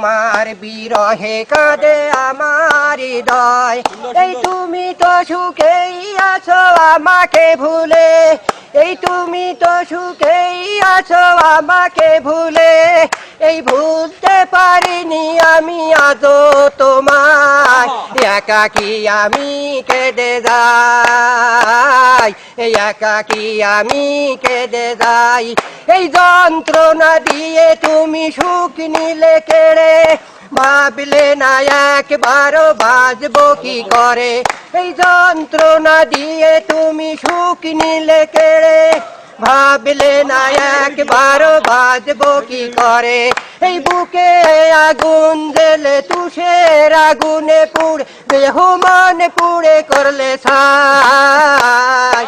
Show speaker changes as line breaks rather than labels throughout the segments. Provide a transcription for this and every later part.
তোমার বিরহে কাঁদে আমার হৃদয়। এই তুমি তো সুখেই আছো আমাকে ভুলে, এই তুমি তো সুখেই আছো আমাকে ভুলে। এই ভুলতে পারিনি আমি আজও তোমায়, একাকী আমি কেঁদে যাই, এই একাকী আমি কেঁদে যাই। এই যন্ত্রণা দিয়ে তুমি সুখ নিলে কেড়ে, ভাবলে না একবারও বাঁচবো কি করে। এই যন্ত্রণা দিয়ে তুমি সুখ নিলে কেড়ে, ভাবলে না একবারও বাঁচবো কি করে। এই বুকে আগুন জ্বেলে তুষের আগুনে পুড়ে, দেহ মন পুড়ে করলে ছাই,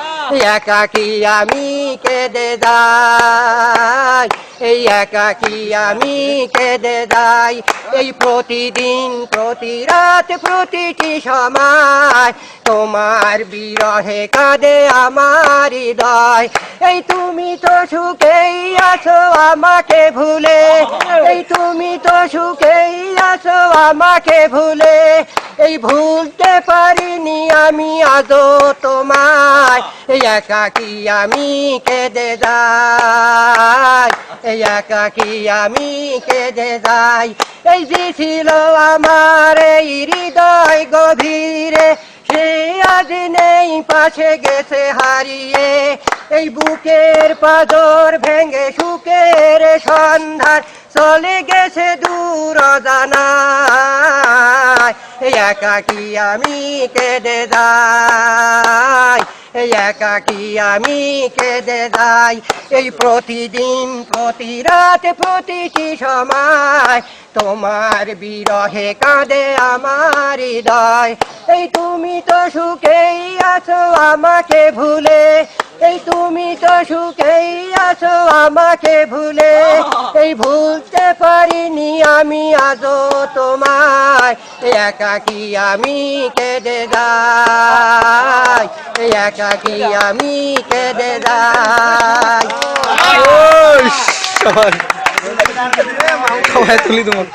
একাকী আমি কেঁদে যাই, এই একাকী আমি কেঁদে যাই। এই প্রতিদিন প্রতি রাত প্রতিটি সময় তোমার বিরহে কাঁদে আমার হৃদয়। এই তুমি তো সুখেই আছো আমাকে ভুলে, এই তুমি তো সুখেই আছো আমাকে ভুলে। এই ভুলতে পারিনি আমি আজও তোমায়, এই একাকী আমি কেঁদে যাই, এই একাকী আমি কেঁদে যাই। এই যে ছিল আমার এই হৃদয় গভীরে, সে আজ নেই পাশে গেছে হারিয়ে। এই বুকের পাঁজর ভেঙে সুখের সন্ধান চলে গেছে দূর অজানায়, এই একাকী আমি কেঁদে যাই, এই একাকী আমি কেঁদে যাই। এই প্রতিদিন প্রতি রাত প্রতিটি সময় তোমার বিরহে কাঁদে আমার হৃদয়। এই তুমি তো সুখেই আছো আমাকে ভুলে, এই তুমি তো সুখেই আছো আমাকে ভুলে। এই ভুলতে পারিনি আমি আজও তোমায়, এই একাকী আমি কেঁদে যাই, এই একাকী আমি কেঁদে যাই।
সবাই তুলি তোমার